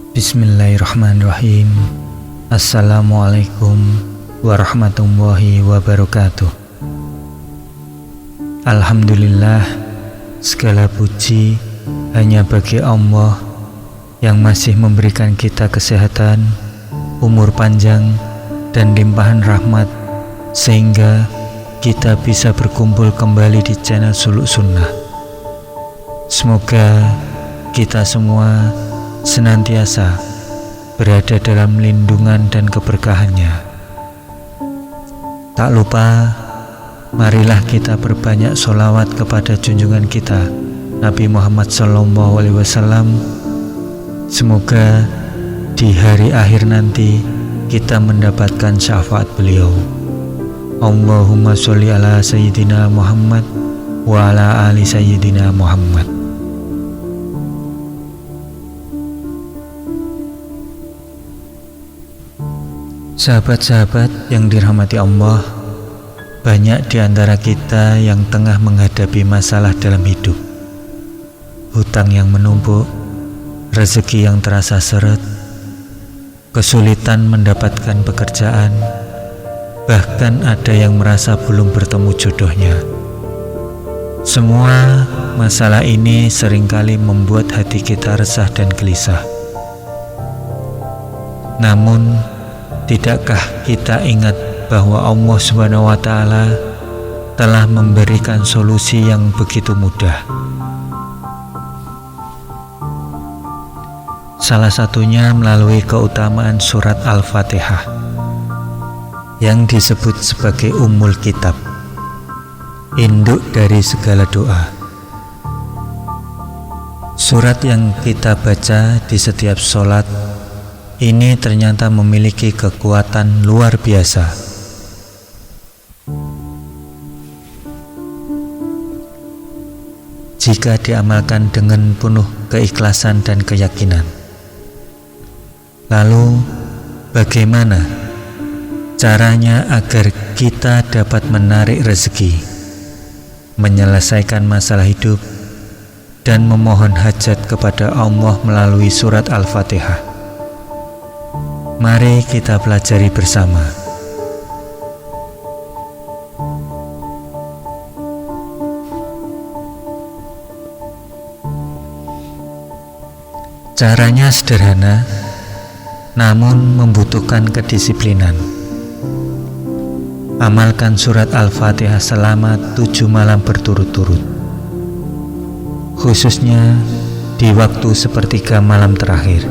Bismillahirrahmanirrahim. Assalamualaikum warahmatullahi wabarakatuh. Alhamdulillah, segala puji hanya bagi Allah yang masih memberikan kita kesehatan, umur panjang, dan limpahan rahmat sehingga kita bisa berkumpul kembali di channel Suluk Sunnah. Semoga kita semua senantiasa berada dalam lindungan dan keberkahannya. Tak lupa, marilah kita perbanyak sholawat kepada junjungan kita Nabi Muhammad SAW. Semoga di hari akhir nanti kita mendapatkan syafaat beliau. Allahumma sholli ala Sayyidina Muhammad wa ala ali Sayyidina Muhammad. Sahabat-sahabat yang dirahmati Allah, banyak di antara kita yang tengah menghadapi masalah dalam hidup. Hutang yang menumpuk, rezeki yang terasa seret, kesulitan mendapatkan pekerjaan, bahkan ada yang merasa belum bertemu jodohnya. Semua masalah ini seringkali membuat hati kita resah dan gelisah. Namun, tidakkah kita ingat bahwa Allah SWT telah memberikan solusi yang begitu mudah? Salah satunya melalui keutamaan surat Al-Fatihah yang disebut sebagai Ummul Kitab, induk dari segala doa. Surat yang kita baca di setiap sholat ini ternyata memiliki kekuatan luar biasa. Jika diamalkan dengan penuh keikhlasan dan keyakinan. Lalu, bagaimana caranya agar kita dapat menarik rezeki, menyelesaikan masalah hidup, dan memohon hajat kepada Allah melalui surat Al-Fatihah? Mari kita pelajari bersama. Caranya sederhana, namun membutuhkan kedisiplinan. Amalkan surat Al-Fatihah selama 7 malam berturut-turut, khususnya di waktu sepertiga malam terakhir.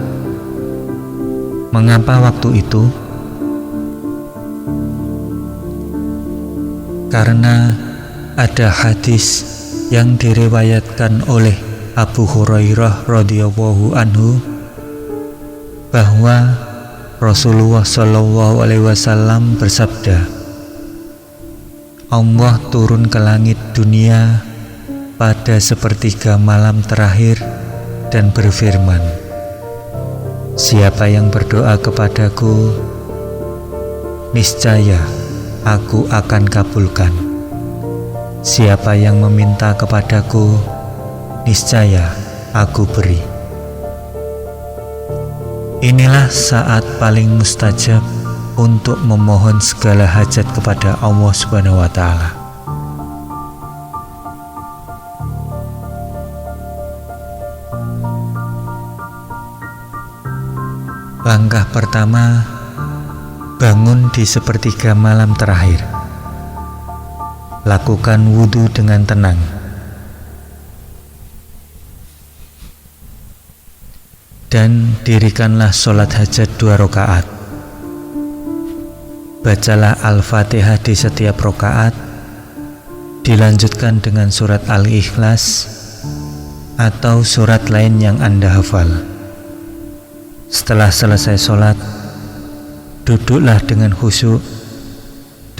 Mengapa waktu itu? Karena ada hadis yang diriwayatkan oleh Abu Hurairah radhiyallahu anhu bahwa Rasulullah SAW bersabda, Allah turun ke langit dunia pada sepertiga malam terakhir dan berfirman, siapa yang berdoa kepadaku, niscaya aku akan kabulkan. Siapa yang meminta kepadaku, niscaya aku beri. Inilah saat paling mustajab untuk memohon segala hajat kepada Allah SWT. Langkah pertama, bangun di sepertiga malam terakhir. Lakukan wudhu dengan tenang. Dan dirikanlah sholat hajat 2 rakaat. Bacalah Al-Fatihah di setiap rakaat. Dilanjutkan dengan surat Al-Ikhlas atau surat lain yang Anda hafal. Setelah selesai sholat, duduklah dengan khusyuk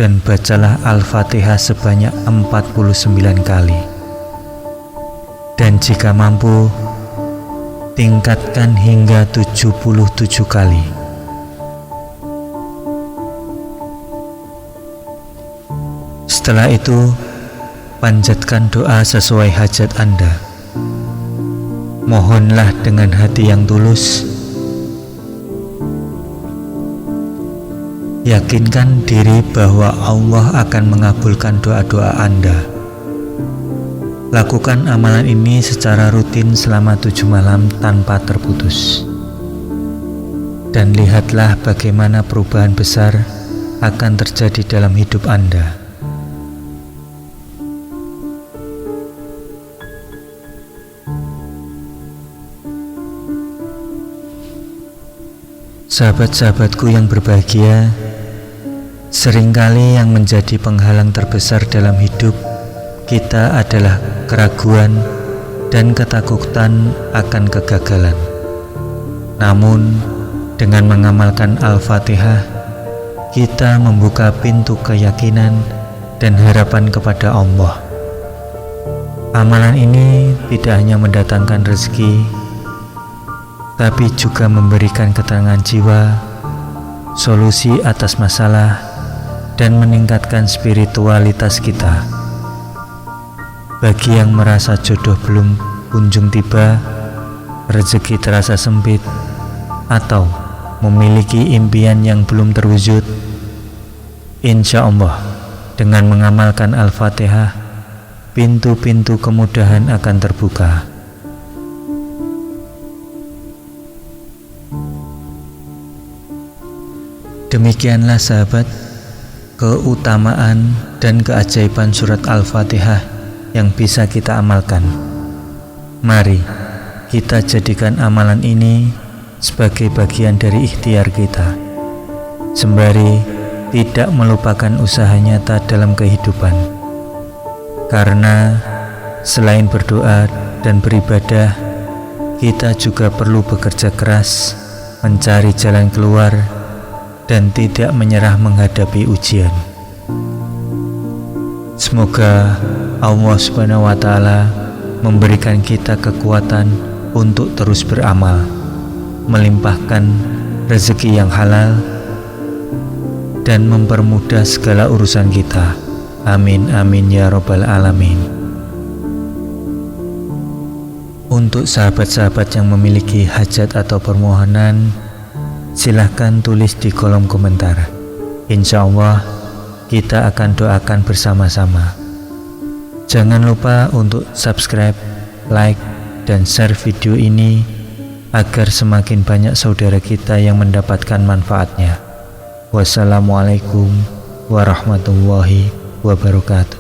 dan bacalah Al-Fatihah sebanyak 49 kali. Dan jika mampu, tingkatkan hingga 77 kali. Setelah itu, panjatkan doa sesuai hajat Anda. Mohonlah dengan hati yang tulus Yakinkan diri bahwa Allah akan mengabulkan doa-doa Anda. Lakukan amalan ini secara rutin selama 7 malam tanpa terputus. Dan lihatlah bagaimana perubahan besar akan terjadi dalam hidup Anda. Sahabat-sahabatku yang berbahagia, seringkali yang menjadi penghalang terbesar dalam hidup kita adalah keraguan dan ketakutan akan kegagalan. Namun, dengan mengamalkan Al-Fatihah, kita membuka pintu keyakinan dan harapan kepada Allah. Amalan ini tidak hanya mendatangkan rezeki, tapi juga memberikan ketenangan jiwa, solusi atas masalah, dan meningkatkan spiritualitas kita. Bagi yang merasa jodoh belum kunjung tiba, rezeki terasa sempit, atau memiliki impian yang belum terwujud, insya Allah dengan mengamalkan Al-Fatihah, pintu-pintu kemudahan akan terbuka. Demikianlah sahabat, keutamaan dan keajaiban surat Al-Fatihah yang bisa kita amalkan. Mari kita jadikan amalan ini sebagai bagian dari ikhtiar kita, sembari tidak melupakan usaha nyata dalam kehidupan. Karena selain berdoa dan beribadah, kita juga perlu bekerja keras, mencari jalan keluar, dan tidak menyerah menghadapi ujian. Semoga Allah Subhanahu wa Ta'ala memberikan kita kekuatan untuk terus beramal, melimpahkan rezeki yang halal, dan mempermudah segala urusan kita. Amin amin ya robbal alamin. Untuk sahabat-sahabat yang memiliki hajat atau permohonan, silahkan tulis di kolom komentar. Insya Allah kita akan doakan bersama-sama. Jangan lupa untuk subscribe, like, dan share video ini agar semakin banyak saudara kita yang mendapatkan manfaatnya. Wassalamualaikum warahmatullahi wabarakatuh.